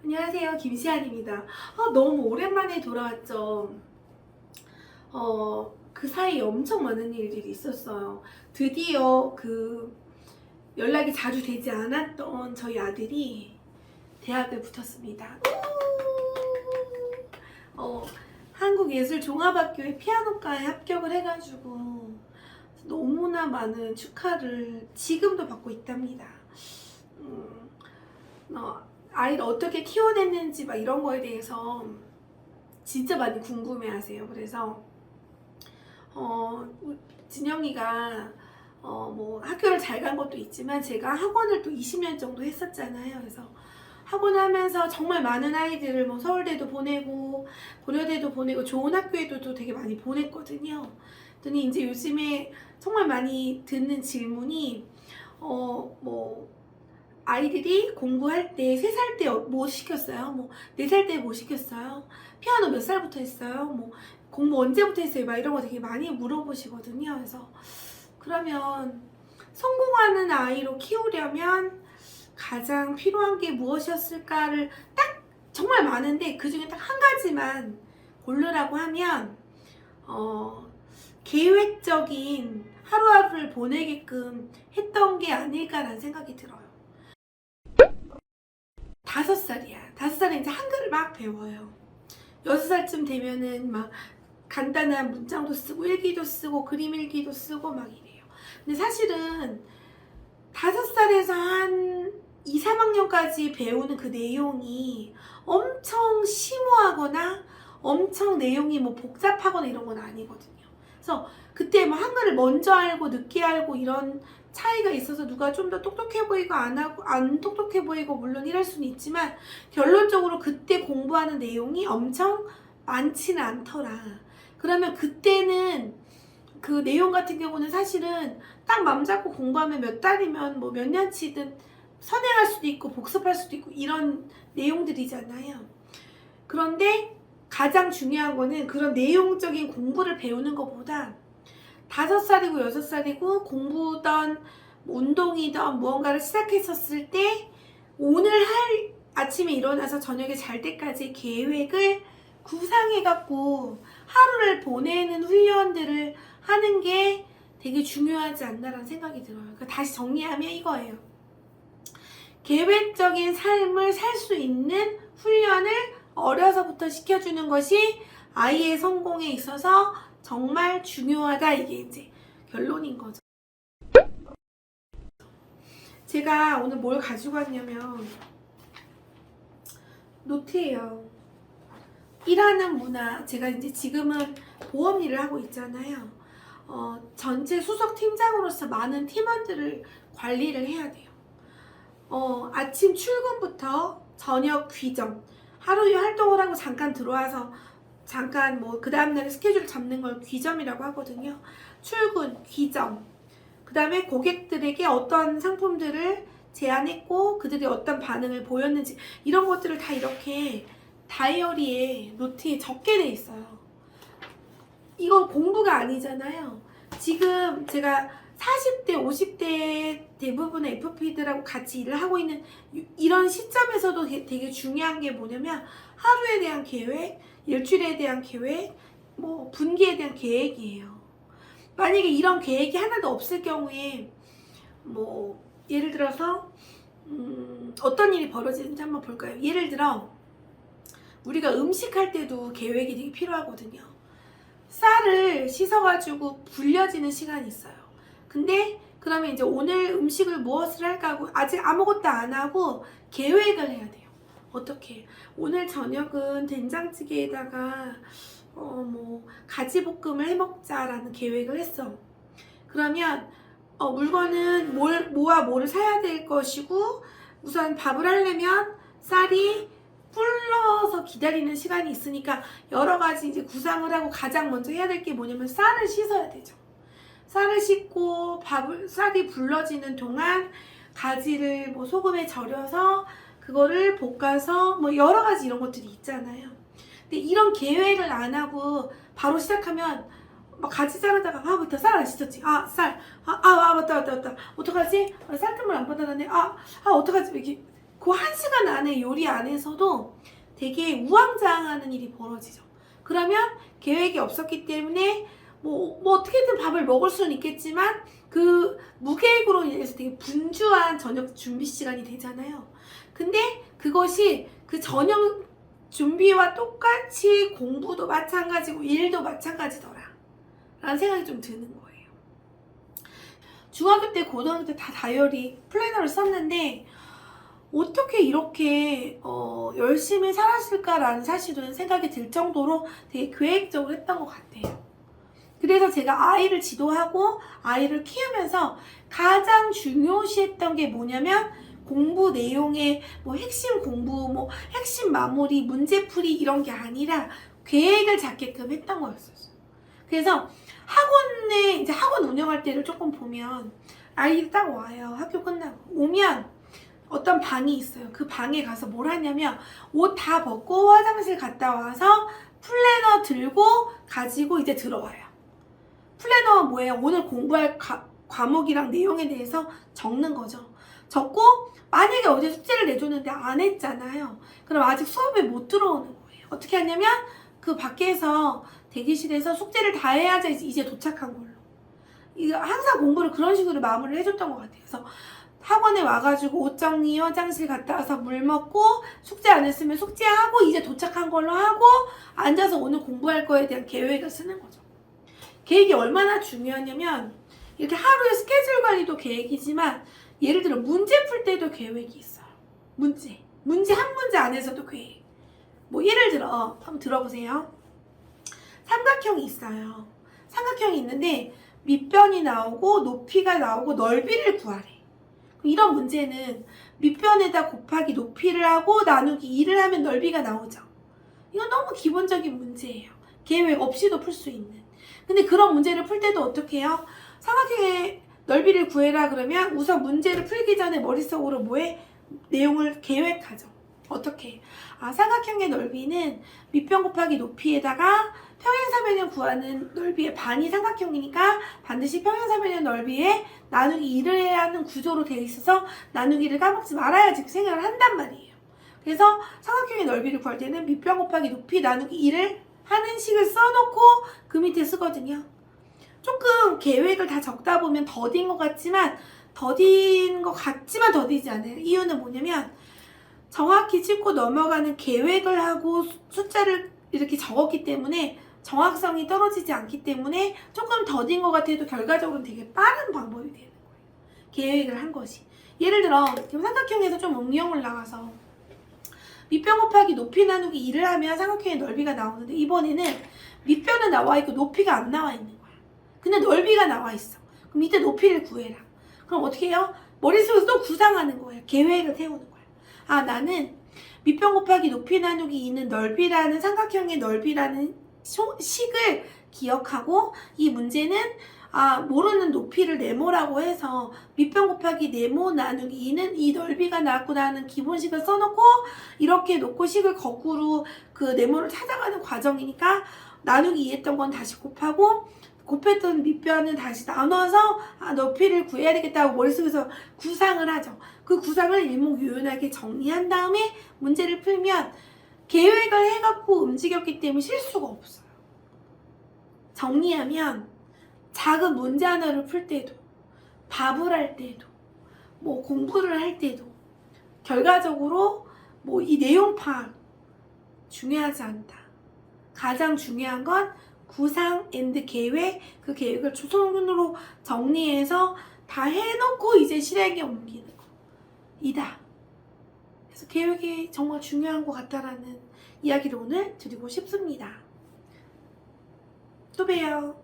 안녕하세요, 김시안입니다. 너무 오랜만에 돌아왔죠. 그 사이에 엄청 많은 일들이 있었어요. 드디어 연락이 자주 되지 않았던 저희 아들이 대학을 붙었습니다. 한국예술종합학교의 피아노과에 합격을 해가지고 너무나 많은 축하를 지금도 받고 있답니다. 아이를 어떻게 키워냈는지 막 이런 거에 대해서 진짜 많이 궁금해 하세요. 그래서 진영이가 뭐 학교를 잘 간 것도 있지만 제가 학원을 또 20년 정도 했었잖아요. 그래서 학원을 하면서 정말 많은 아이들을 뭐 서울대도 보내고 고려대도 보내고 좋은 학교에도 또 되게 많이 보냈거든요. 그랬더니 이제 요즘에 정말 많이 듣는 질문이 뭐 아이들이 공부할 때 3살 때 뭐 시켰어요? 뭐 4살 때 뭐 시켰어요? 피아노 몇 살부터 했어요? 뭐 공부 언제부터 했어요? 막 이런 거 되게 많이 물어보시거든요. 그래서 그러면 성공하는 아이로 키우려면 가장 필요한 게 무엇이었을까를 딱 정말 많은데 그 중에 딱 한 가지만 고르라고 하면 계획적인 하루하루를 보내게끔 했던 게 아닐까라는 생각이 들어요. 5살이야. 5살에 이제 한글을 막 배워요. 6살쯤 되면은 막 간단한 문장도 쓰고 일기도 쓰고 그림 일기도 쓰고 막 이래요. 근데 사실은 5살에서 한 2, 3학년까지 배우는 그 내용이 엄청 심오하거나 엄청 내용이 뭐 복잡하거나 이런 건 아니거든요. 그래서 그때 뭐 한글을 먼저 알고 늦게 알고 이런 차이가 있어서 누가 좀 더 똑똑해 보이고 안 똑똑해 보이고 물론 이럴 수는 있지만 결론적으로 그때 공부하는 내용이 엄청 많지는 않더라. 그러면 그때는 그 내용 같은 경우는 사실은 딱 맘 잡고 공부하면 몇 달이면 뭐 몇 년치든 선행할 수도 있고 복습할 수도 있고 이런 내용들이잖아요. 그런데 가장 중요한 거는 그런 내용적인 공부를 배우는 것보다 5살이고 6살이고 공부든 운동이든 무언가를 시작했었을 때 오늘 할 아침에 일어나서 저녁에 잘 때까지 계획을 구상해갖고 하루를 보내는 훈련들을 하는 게 되게 중요하지 않나라는 생각이 들어요. 그러니까 다시 정리하면 이거예요. 계획적인 삶을 살 수 있는 훈련을 어려서부터 시켜주는 것이 아이의 성공에 있어서 정말 중요하다. 이게 이제 결론인 거죠. 제가 오늘 뭘 가지고 왔냐면 노트예요. 일하는 문화. 제가 이제 지금은 보험 일을 하고 있잖아요. 전체 수석 팀장으로서 많은 팀원들을 관리를 해야 돼요. 아침 출근부터 저녁 귀정, 하루 활동을 하고 잠깐 들어와서 잠깐 뭐 그 다음날에 스케줄 잡는 걸 귀점이라고 하거든요. 출근, 귀점, 그 다음에 고객들에게 어떤 상품들을 제안했고 그들이 어떤 반응을 보였는지 이런 것들을 다 이렇게 다이어리에 노트에 적게 돼 있어요. 이건 공부가 아니잖아요. 지금 제가 40대, 50대 대부분의 FP들하고 같이 일을 하고 있는 이런 시점에서도 되게 중요한 게 뭐냐면 하루에 대한 계획, 일주일에 대한 계획, 뭐 분기에 대한 계획이에요. 만약에 이런 계획이 하나도 없을 경우에 뭐 예를 들어서 어떤 일이 벌어지는지 한번 볼까요? 예를 들어 우리가 음식할 때도 계획이 되게 필요하거든요. 쌀을 씻어가지고 불려지는 시간이 있어요. 근데 그러면 이제 오늘 음식을 무엇을 할까 하고 아직 아무것도 안 하고 계획을 해야 돼요. 어떻게? 오늘 저녁은 된장찌개에다가 뭐 가지볶음을 해먹자라는 계획을 했어. 그러면 물건은 뭐와 뭐를 사야 될 것이고 우선 밥을 하려면 쌀이 불러서 기다리는 시간이 있으니까 여러 가지 이제 구상을 하고 가장 먼저 해야 될 게 뭐냐면 쌀을 씻어야 되죠. 쌀을 씻고 쌀이 불러지는 동안 가지를 뭐 소금에 절여서 그거를 볶아서 뭐 여러 가지 이런 것들이 있잖아요. 근데 이런 계획을 안 하고 바로 시작하면 막 가지 자르다가 맞다 쌀 안 씻었지. 맞다 어떡하지? 쌀뜨물 안 받아놨네. 어떡하지? 이렇게 그 1시간 안에 요리 안에서도 되게 우왕좌왕하는 일이 벌어지죠. 그러면 계획이 없었기 때문에 뭐 어떻게든 밥을 먹을 수는 있겠지만 그 무계획으로 인해서 되게 분주한 저녁 준비 시간이 되잖아요. 근데 그것이 그 저녁 준비와 똑같이 공부도 마찬가지고 일도 마찬가지더라 라는 생각이 좀 드는 거예요. 중학교 때 고등학교 때 다 다이어리 플래너를 썼는데 어떻게 이렇게 열심히 살았을까라는 사실은 생각이 들 정도로 되게 계획적으로 했던 것 같아요. 그래서 제가 아이를 지도하고 아이를 키우면서 가장 중요시했던 게 뭐냐면 공부 내용의 뭐 핵심 공부, 뭐 핵심 마무리, 문제풀이 이런 게 아니라 계획을 잡게끔 했던 거였어요. 그래서 학원에 이제 학원 운영할 때를 조금 보면 아이들이 딱 와요. 학교 끝나고 오면 어떤 방이 있어요. 그 방에 가서 뭘 하냐면 옷 다 벗고 화장실 갔다 와서 플래너 들고 가지고 이제 들어와요. 플래너가 뭐예요? 오늘 공부할 과목이랑 내용에 대해서 적는 거죠. 적고 만약에 어제 숙제를 내줬는데 안 했잖아요. 그럼 아직 수업에 못 들어오는 거예요. 어떻게 하냐면 그 밖에서 대기실에서 숙제를 다 해야지 이제 도착한 걸로. 이거 항상 공부를 그런 식으로 마무리를 해줬던 것 같아요. 그래서 학원에 와가지고 옷 정리, 화장실 갔다 와서 물 먹고 숙제 안 했으면 숙제하고 이제 도착한 걸로 하고 앉아서 오늘 공부할 거에 대한 계획을 쓰는 거죠. 계획이 얼마나 중요하냐면 이렇게 하루의 스케줄 관리도 계획이지만 예를 들어 문제 풀 때도 계획이 있어요. 문제 한 문제 안에서도 계획. 뭐 예를 들어 한번 들어보세요. 삼각형이 있어요. 삼각형이 있는데 밑변이 나오고 높이가 나오고 넓이를 구하래. 이런 문제는 밑변에다 곱하기 높이를 하고 나누기 2를 하면 넓이가 나오죠. 이건 너무 기본적인 문제예요. 계획 없이도 풀 수 있는. 근데 그런 문제를 풀 때도 어떻게 해요? 삼각형의 넓이를 구해라 그러면 우선 문제를 풀기 전에 머릿속으로 뭐해? 내용을 계획하죠. 어떻게? 삼각형의 넓이는 밑변 곱하기 높이에다가 평행사변형 구하는 넓이의 반이 삼각형이니까 반드시 평행사변형 넓이에 나누기 2를 해야 하는 구조로 되어 있어서 나누기를 까먹지 말아야지 생각을 한단 말이에요. 그래서 삼각형의 넓이를 구할 때는 밑변 곱하기 높이 나누기 2를 하는 식을 써놓고 그 밑에 쓰거든요. 조금 계획을 다 적다 보면 더딘 것 같지만 더디지 않아요. 이유는 뭐냐면 정확히 짚고 넘어가는 계획을 하고 숫자를 이렇게 적었기 때문에 정확성이 떨어지지 않기 때문에 조금 더딘 것 같아도 결과적으로는 되게 빠른 방법이 되는 거예요. 계획을 한 것이. 예를 들어 삼각형에서 좀 응용을 나가서 밑변 곱하기 높이 나누기 2를 하면 삼각형의 넓이가 나오는데 이번에는 밑변은 나와 있고 높이가 안 나와 있는 거야. 근데 넓이가 나와 있어. 그럼 이때 높이를 구해라. 그럼 어떻게 해요? 머릿속에서 또 구상하는 거예요. 계획을 세우는 거야. 나는 밑변 곱하기 높이 나누기 2는 넓이라는 삼각형의 넓이라는 식을 기억하고 이 문제는 모르는 높이를 네모라고 해서 밑변 곱하기 네모 나누기 2는 이 넓이가 나왔구나 하는 기본식을 써놓고 이렇게 놓고 식을 거꾸로 그 네모를 찾아가는 과정이니까 나누기 2 했던 건 다시 곱하고 곱했던 밑변은 다시 나눠서 높이를 구해야 되겠다고 머릿속에서 구상을 하죠. 그 구상을 일목요연하게 정리한 다음에 문제를 풀면 계획을 해갖고 움직였기 때문에 실수가 없어요. 정리하면 작은 문제 하나를 풀 때도 밥을 할 때도 뭐 공부를 할 때도 결과적으로 뭐 이 내용 파악 중요하지 않다. 가장 중요한 건 구상 앤드 계획, 그 계획을 초성으로 정리해서 다 해놓고 이제 실행에 옮기는 거 이다. 그래서 계획이 정말 중요한 것 같다라는 이야기를 오늘 드리고 싶습니다. 또 봬요.